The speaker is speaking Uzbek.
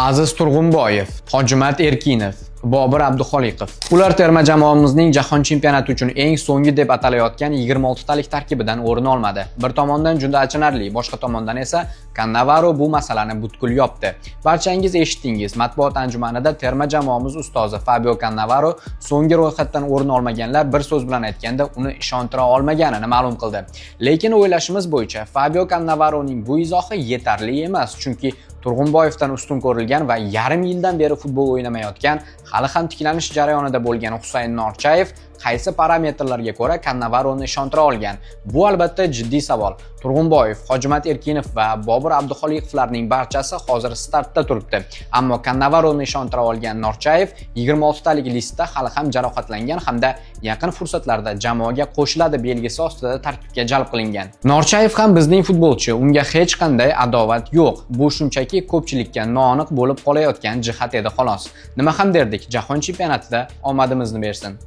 Aziz Turg'unboyev, Hojimat Erkinov, Bobur Abduxoliqov. Ular terma jamoamizning jahon chempionati uchun eng so'nggi deb atalayotgan 26 talik tarkibidan o'rin olmadi. Bir tomondan juda achinarli, boshqa tomondan esa Cannavaro bu masalani butkul yopdi. Barchangiz eshitdingiz, matbuot anjumanida terma jamoamiz ustozi Fabio Cannavaro so'nggi ro'yxatdan o'rin olmaganlar bir so'z bilan aytganda uni ishontira olmaganini ma'lum qildi. Lekin o'ylashimiz bo'yicha Fabio Cannavaroning bu izohi yetarli emas, chunki Turg'unboyevdan ustun ko'rilgan va yarim yildan beri futbol o'ynamayotgan, hali ham tiklanish jarayonida bo'lgan Husayn Norchayev qaysi parametrlarga ko'ra Cannavaroni ishontira olgan? Bu albatta jiddiy savol. Turg'unboyev, Hojimat Erkinov va Bobur Abduxoliqovlarning barchasi hozir startda turibdi. Ammo Cannavaroni ishontira olgan Norchayev 26 talik listda hali ham jarohatlangan hamda yaqin fursatlarda jamoaga qo'shiladi belgisi ostida tarkibga jalb qilingan. Norchayev ham bizning futbolchi, unga hech qanday adovat yo'q. Bu shunchaki ko'pchilikka noaniq bo'lib qolayotgan jihat edi xolos. Nima ham derdik, jahon chempionatida omadimizni bersin.